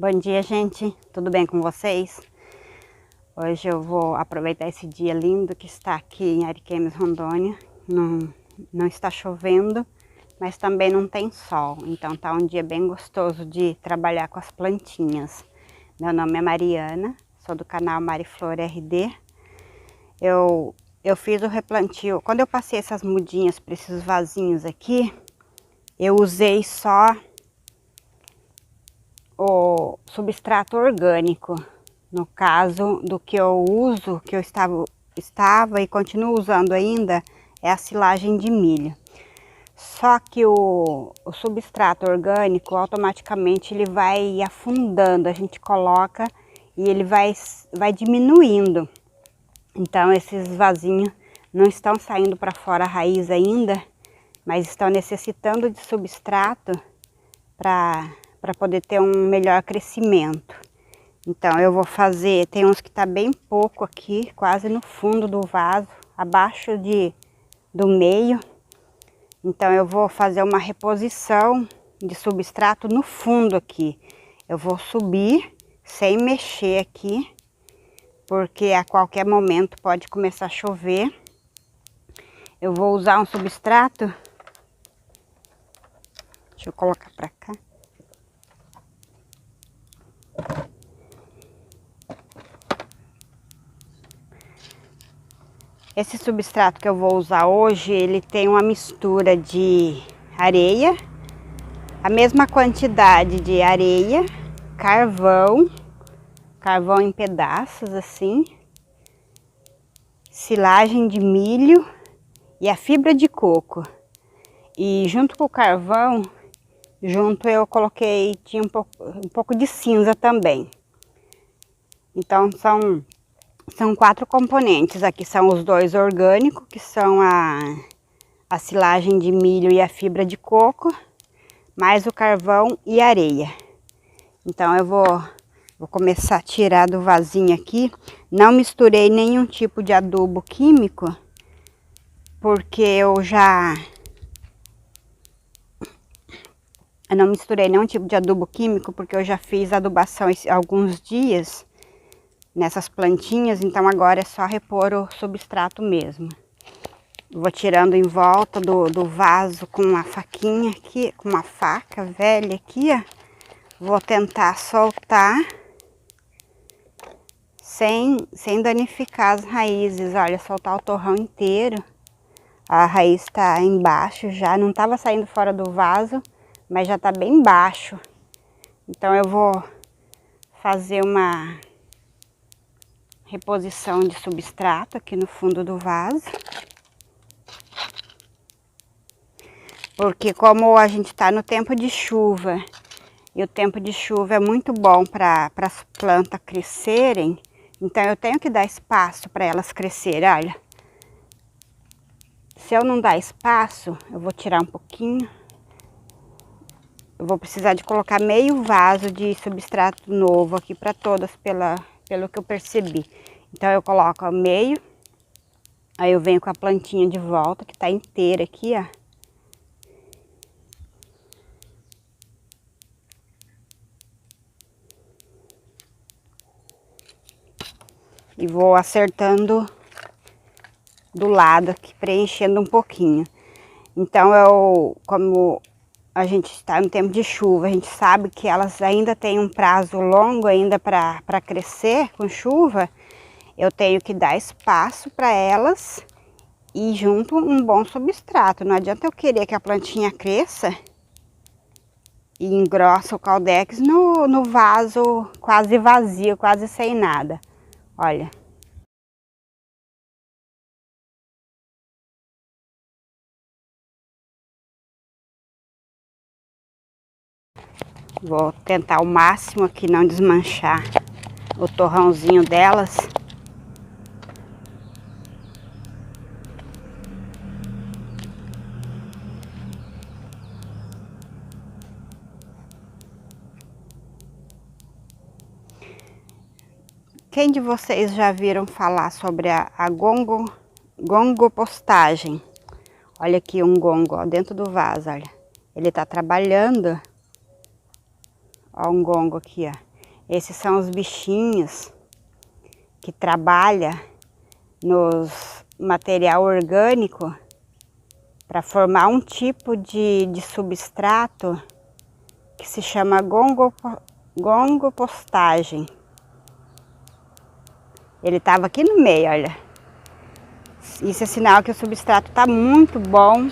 Bom dia, gente, tudo bem com vocês? Hoje eu vou aproveitar esse dia lindo que está aqui em Ariquemes, Rondônia. Não está chovendo, mas também não tem sol, então tá um dia bem gostoso de trabalhar com as plantinhas. Meu nome é Mariana, sou do canal Mariflor RD. Eu fiz o replantio, quando eu passei essas mudinhas para esses vasinhos aqui, eu usei só o substrato orgânico. No caso do que eu uso, que eu estava e continuo usando ainda, é a silagem de milho. Só que o substrato orgânico, automaticamente ele vai afundando, a gente coloca e ele vai diminuindo. Então esses vasinhos não estão saindo para fora a raiz ainda, mas estão necessitando de substrato para poder ter um melhor crescimento. Então eu vou fazer, tem uns que tá bem pouco aqui, quase no fundo do vaso, abaixo do meio. Então eu vou fazer uma reposição de substrato no fundo aqui. Eu vou subir sem mexer aqui, porque a qualquer momento pode começar a chover. Eu vou usar um substrato, deixa eu colocar pra cá. Esse substrato que eu vou usar hoje, ele tem uma mistura de areia, a mesma quantidade de areia, carvão em pedaços assim, silagem de milho e a fibra de coco. E junto com o carvão, eu coloquei, tinha um pouco de cinza também. Então são 4 componentes, aqui são os 2 orgânicos, que são a silagem de milho e a fibra de coco, mais o carvão e a areia. Então eu vou começar a tirar do vasinho aqui. Não misturei nenhum tipo de adubo químico, porque eu não misturei nenhum tipo de adubo químico, porque eu já fiz adubação há alguns dias nessas plantinhas, então agora é só repor o substrato mesmo. Vou tirando em volta do vaso com uma faquinha aqui, com uma faca velha aqui, ó. Vou tentar soltar sem danificar as raízes. Olha, soltar o torrão inteiro. A raiz tá embaixo já, não tava saindo fora do vaso, mas já tá bem baixo. Então eu vou fazer uma reposição de substrato aqui no fundo do vaso. Porque como a gente está no tempo de chuva, e o tempo de chuva é muito bom para as plantas crescerem, então eu tenho que dar espaço para elas crescerem, olha. Se eu não dar espaço, eu vou tirar um pouquinho. Eu vou precisar de colocar meio vaso de substrato novo aqui para todas, pelo que eu percebi. Então eu coloco meio, aí eu venho com a plantinha de volta, que tá inteira aqui, ó. E vou acertando do lado aqui, preenchendo um pouquinho. Então como a gente está no tempo de chuva, a gente sabe que elas ainda têm um prazo longo ainda para crescer com chuva. Eu tenho que dar espaço para elas e junto um bom substrato. Não adianta eu querer que a plantinha cresça e engrossa o caldex no vaso quase vazio, quase sem nada. Olha. Vou tentar ao máximo aqui não desmanchar o torrãozinho delas. Quem de vocês já viram falar sobre a gongopostagem? Olha aqui um gongo, ó, dentro do vaso, olha. Ele tá trabalhando. Ó, um gongo aqui, ó. Esses são os bichinhos que trabalham nos material orgânico para formar um tipo de substrato que se chama gongopostagem. Ele estava aqui no meio, olha. Isso é sinal que o substrato está muito bom.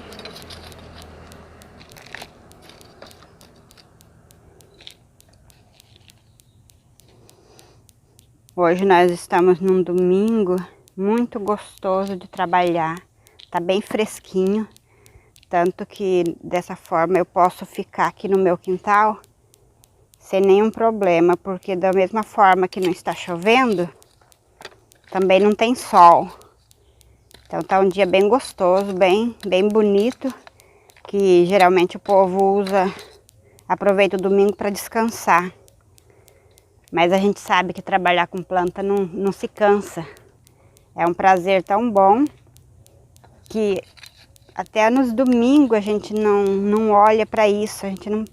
Hoje nós estamos num domingo muito gostoso de trabalhar. Tá bem fresquinho, tanto que dessa forma eu posso ficar aqui no meu quintal sem nenhum problema, porque da mesma forma que não está chovendo, também não tem sol. Então tá um dia bem gostoso, bem bonito, que geralmente o povo aproveita o domingo para descansar. Mas a gente sabe que trabalhar com planta não se cansa. É um prazer tão bom que até nos domingos a gente não olha para isso.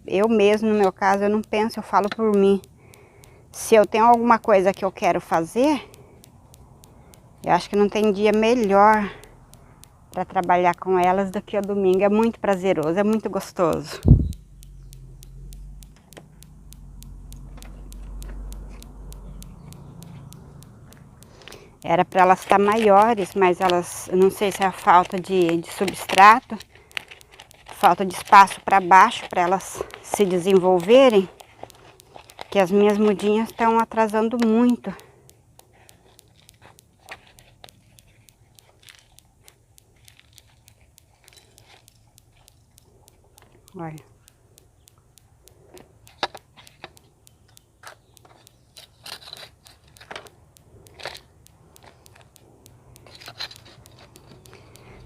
Eu mesmo, no meu caso, eu não penso, eu falo por mim. Se eu tenho alguma coisa que eu quero fazer, eu acho que não tem dia melhor para trabalhar com elas do que o domingo. É muito prazeroso, é muito gostoso. Era para elas estar maiores, mas elas, eu não sei se é a falta de substrato, falta de espaço para baixo para elas se desenvolverem, que as minhas mudinhas estão atrasando muito. Olha.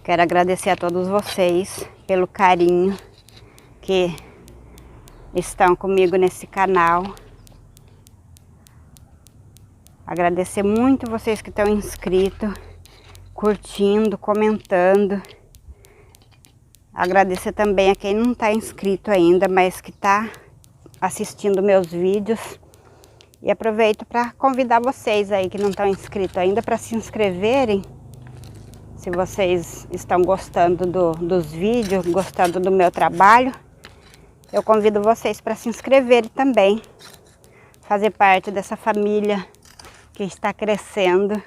Quero agradecer a todos vocês pelo carinho que estão comigo nesse canal. Agradecer muito vocês que estão inscritos, curtindo, comentando. Agradecer também a quem não está inscrito ainda, mas que está assistindo meus vídeos. E aproveito para convidar vocês aí que não estão inscritos ainda para se inscreverem. Se vocês estão gostando dos vídeos, gostando do meu trabalho, eu convido vocês para se inscreverem também. Fazer parte dessa família que está crescendo.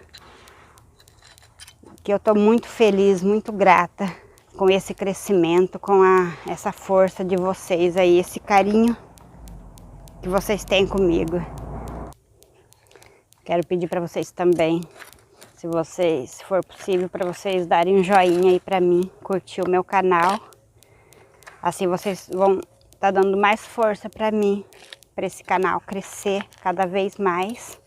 Que eu estou muito feliz, muito grata com esse crescimento, com essa força de vocês aí, esse carinho que vocês têm comigo. Quero pedir para vocês também, se for possível, para vocês darem um joinha aí para mim, curtir o meu canal. Assim vocês vão estar dando mais força para mim, para esse canal crescer cada vez mais.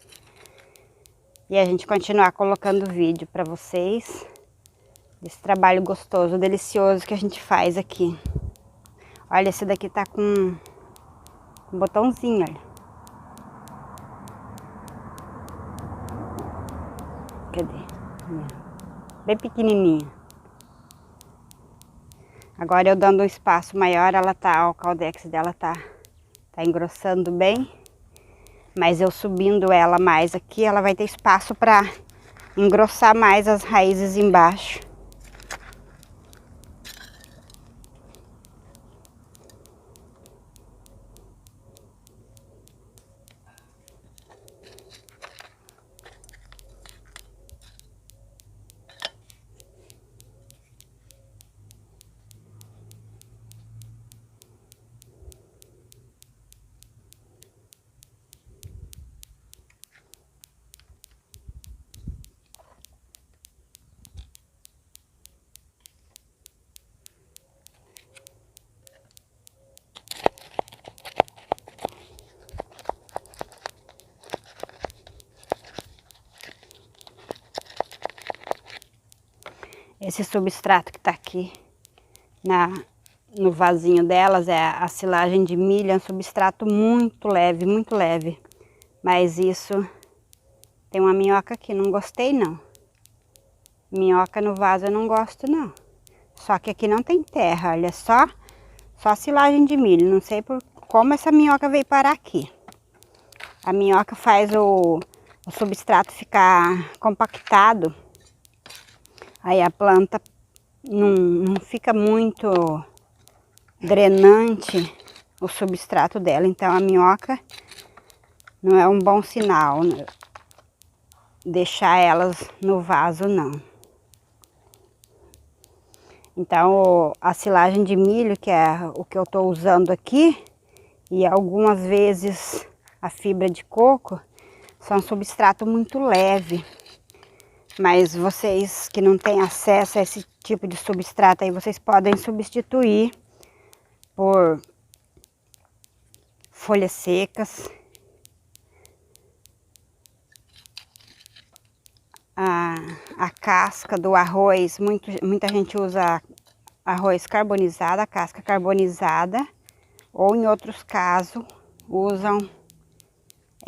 E a gente continuar colocando vídeo para vocês, desse trabalho gostoso, delicioso que a gente faz aqui. Olha, esse daqui tá com um botãozinho, olha. Cadê? Bem pequenininha. Agora eu dando um espaço maior, ó, o caldex dela tá engrossando bem. Mas eu subindo ela mais aqui, ela vai ter espaço para engrossar mais as raízes embaixo. Esse substrato que tá aqui no vasinho delas é a silagem de milho, é um substrato muito leve, muito leve. Mas isso, tem uma minhoca aqui, não gostei não. Minhoca no vaso eu não gosto não. Só que aqui não tem terra, olha, só silagem de milho. Não sei como essa minhoca veio parar aqui. A minhoca faz o substrato ficar compactado. Aí a planta não fica muito drenante o substrato dela. Então a minhoca não é um bom sinal, né? Deixar elas no vaso, não. Então a silagem de milho, que é o que eu estou usando aqui, e algumas vezes a fibra de coco, são substrato muito leve. Mas vocês que não têm acesso a esse tipo de substrato aí, vocês podem substituir por folhas secas. A casca do arroz, muita gente usa arroz carbonizado, a casca carbonizada, ou em outros casos usam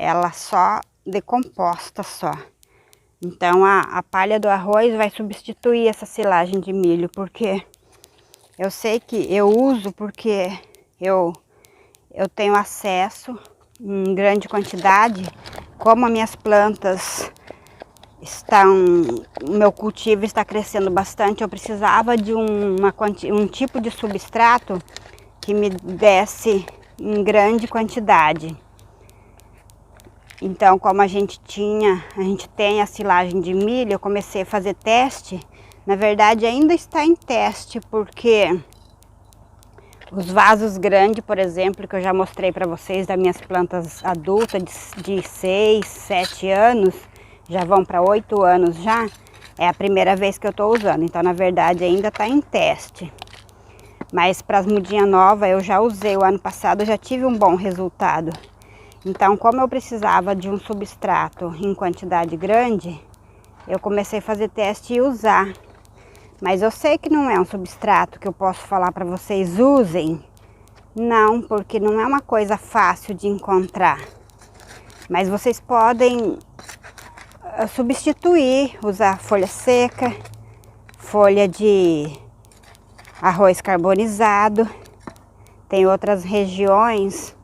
ela só decomposta só. Então a palha do arroz vai substituir essa silagem de milho, porque eu sei que eu uso porque eu tenho acesso em grande quantidade. Como as minhas plantas o meu cultivo está crescendo bastante, eu precisava de um tipo de substrato que me desse em grande quantidade. Então, como a gente tem a silagem de milho, eu comecei a fazer teste. Na verdade, ainda está em teste, porque os vasos grandes, por exemplo, que eu já mostrei para vocês, das minhas plantas adultas de 6, 7 anos, já vão para 8 anos já, é a primeira vez que eu estou usando. Então, na verdade, ainda está em teste. Mas para as mudinhas novas, eu já usei o ano passado, já tive um bom resultado. Então, como eu precisava de um substrato em quantidade grande, eu comecei a fazer teste e usar. Mas eu sei que não é um substrato que eu posso falar para vocês usem. Não, porque não é uma coisa fácil de encontrar. Mas vocês podem substituir, usar folha seca, folha de arroz carbonizado. Tem outras regiões,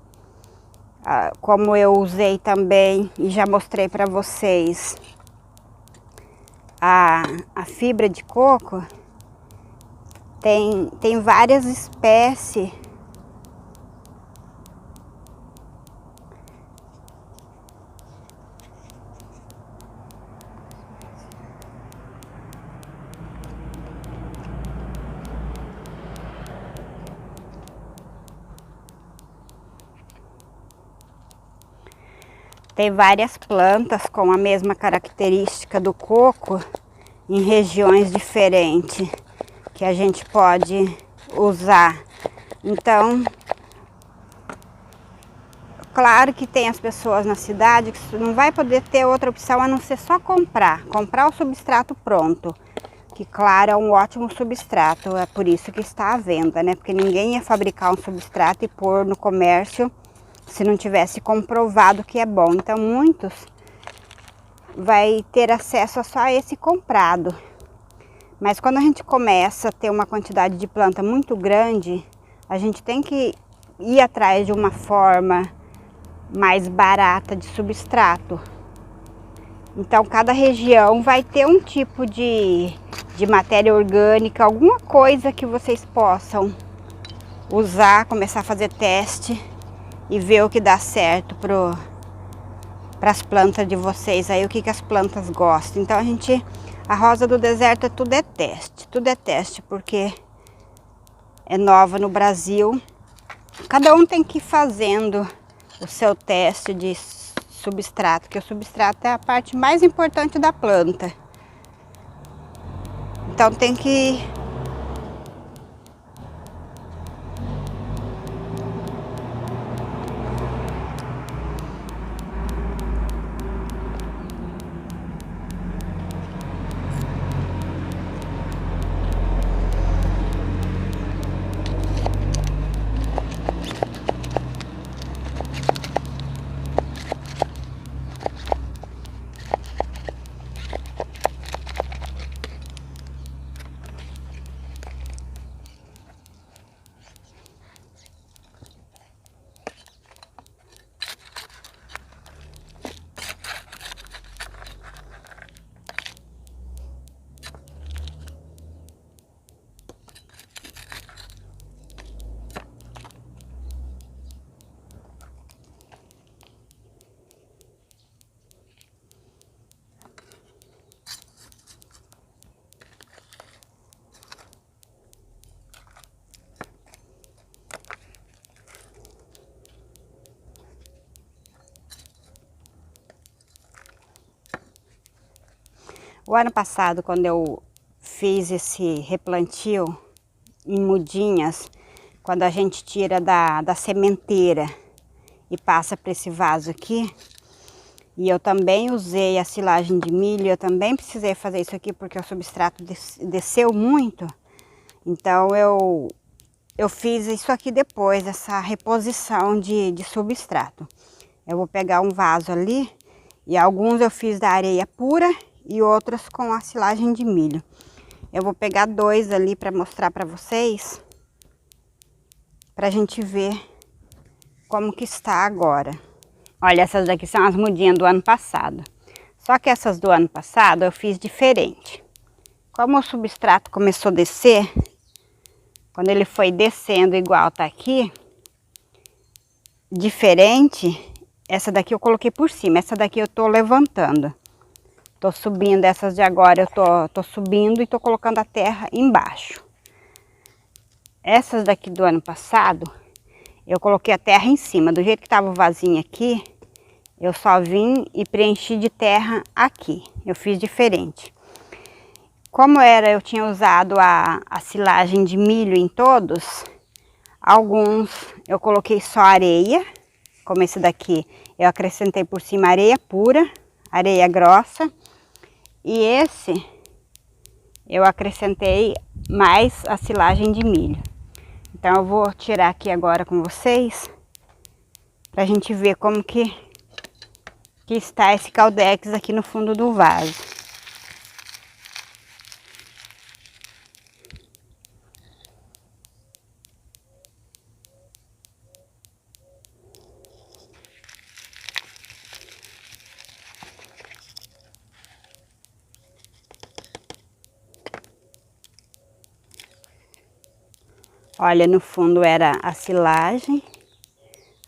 como eu usei também e já mostrei para vocês, a fibra de coco, tem várias espécies. Tem várias plantas com a mesma característica do coco em regiões diferentes que a gente pode usar. Então, claro que tem as pessoas na cidade que não vai poder ter outra opção a não ser só comprar o substrato pronto. Que, claro, é um ótimo substrato, é por isso que está à venda, né? Porque ninguém ia fabricar um substrato e pôr no comércio se não tivesse comprovado que é bom. Então, muitos vai ter acesso a só esse comprado. Mas quando a gente começa a ter uma quantidade de planta muito grande, a gente tem que ir atrás de uma forma mais barata de substrato. Então, cada região vai ter um tipo de matéria orgânica, alguma coisa que vocês possam usar, começar a fazer teste e ver o que dá certo para as plantas de vocês aí, o que as plantas gostam. Então a rosa do deserto tudo é teste, porque é nova no Brasil. Cada um tem que ir fazendo o seu teste de substrato, que o substrato é a parte mais importante da planta. Então tem que O ano passado, quando eu fiz esse replantio em mudinhas, quando a gente tira da sementeira e passa para esse vaso aqui, e eu também usei a silagem de milho, eu também precisei fazer isso aqui porque o substrato desceu muito. Então eu fiz isso aqui depois, essa reposição de substrato. Eu vou pegar um vaso ali e alguns eu fiz da areia pura e outros com a silagem de milho. Eu vou pegar 2 ali para mostrar para vocês, para a gente ver como que está agora. Olha, essas daqui são as mudinhas do ano passado. Só que essas do ano passado eu fiz diferente. Como o substrato começou a descer, quando ele foi descendo igual tá aqui, diferente, essa daqui eu coloquei por cima, essa daqui eu tô levantando. Tô subindo, essas de agora eu tô subindo e tô colocando a terra embaixo. Essas daqui do ano passado, eu coloquei a terra em cima, do jeito que tava o vasinho aqui, eu só vim e preenchi de terra aqui. Eu fiz diferente. Como eu tinha usado a silagem de milho em todos, alguns eu coloquei só areia, como esse daqui. Eu acrescentei por cima areia pura, areia grossa. E esse eu acrescentei mais a silagem de milho. Então eu vou tirar aqui agora com vocês, pra gente ver como que está esse caldex aqui no fundo do vaso. Olha, no fundo era a silagem.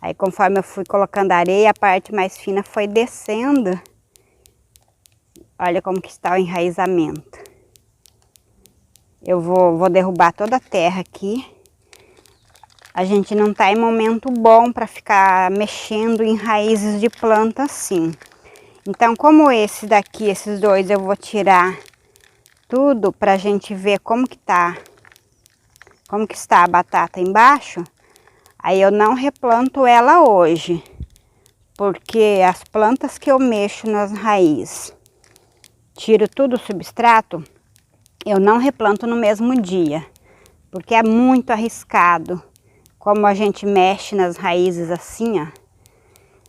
Aí conforme eu fui colocando areia, a parte mais fina foi descendo. Olha como que está o enraizamento. Eu vou derrubar toda a terra aqui. A gente não tá em momento bom para ficar mexendo em raízes de planta assim. Então, como esse daqui, esses 2, eu vou tirar tudo pra gente ver como que está a batata embaixo. Aí eu não replanto ela hoje, porque as plantas que eu mexo nas raízes, tiro tudo o substrato, eu não replanto no mesmo dia, porque é muito arriscado. Como a gente mexe nas raízes assim, ó,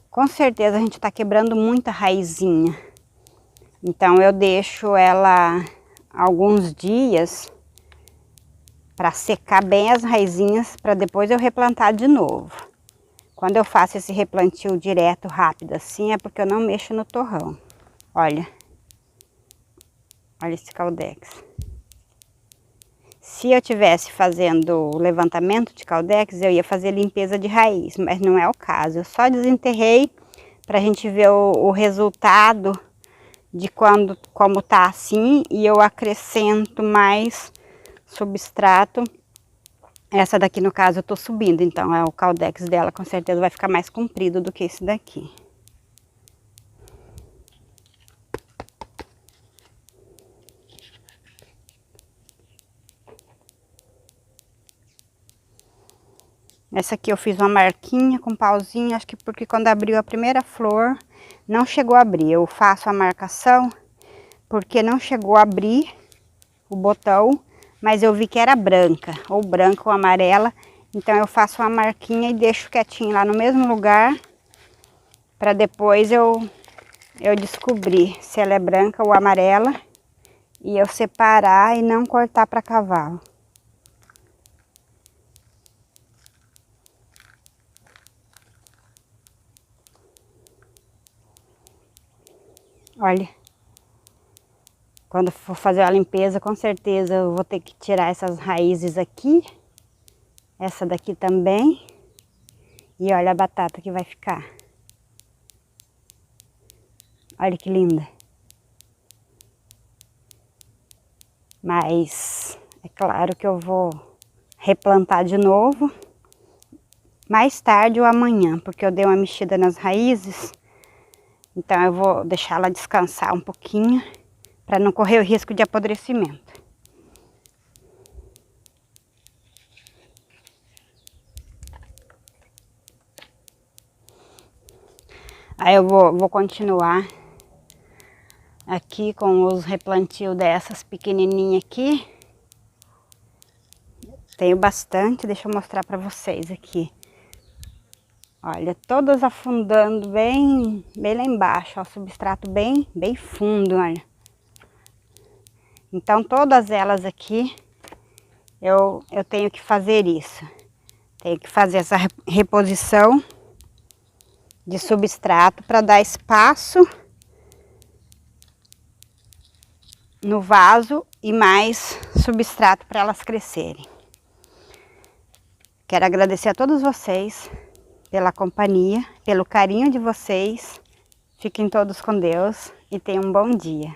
com certeza a gente tá quebrando muita raizinha. Então eu deixo ela alguns dias para secar bem as raizinhas, para depois eu replantar de novo. Quando eu faço esse replantio direto, rápido assim, é porque eu não mexo no torrão. Olha. Olha esse caldex. Se eu tivesse fazendo o levantamento de caldex, eu ia fazer limpeza de raiz, mas não é o caso. Eu só desenterrei para a gente ver o resultado de como tá assim, e eu acrescento mais substrato. Essa daqui, no caso, eu tô subindo, então o caldex dela com certeza vai ficar mais comprido do que esse daqui. Essa aqui eu fiz uma marquinha com pauzinho, acho que porque quando abriu a primeira flor, não chegou a abrir. Eu faço a marcação porque não chegou a abrir o botão, mas eu vi que era branca, ou branca ou amarela. Então eu faço uma marquinha e deixo quietinho lá no mesmo lugar, para depois eu descobrir se ela é branca ou amarela e eu separar e não cortar para cavalo. Olha, quando for fazer a limpeza, com certeza eu vou ter que tirar essas raízes aqui, essa daqui também, e olha a batata que vai ficar. Olha que linda. Mas é claro que eu vou replantar de novo mais tarde ou amanhã, porque eu dei uma mexida nas raízes. Então eu vou deixar ela descansar um pouquinho para não correr o risco de apodrecimento. Aí eu vou continuar aqui com os replantios dessas pequenininhas aqui. Tenho bastante, deixa eu mostrar para vocês aqui. Olha, todas afundando bem lá embaixo, ó, substrato bem fundo, olha. Então todas elas aqui eu tenho que fazer isso. Tenho que fazer essa reposição de substrato para dar espaço no vaso e mais substrato para elas crescerem. Quero agradecer a todos vocês pela companhia, pelo carinho de vocês. Fiquem todos com Deus e tenham um bom dia.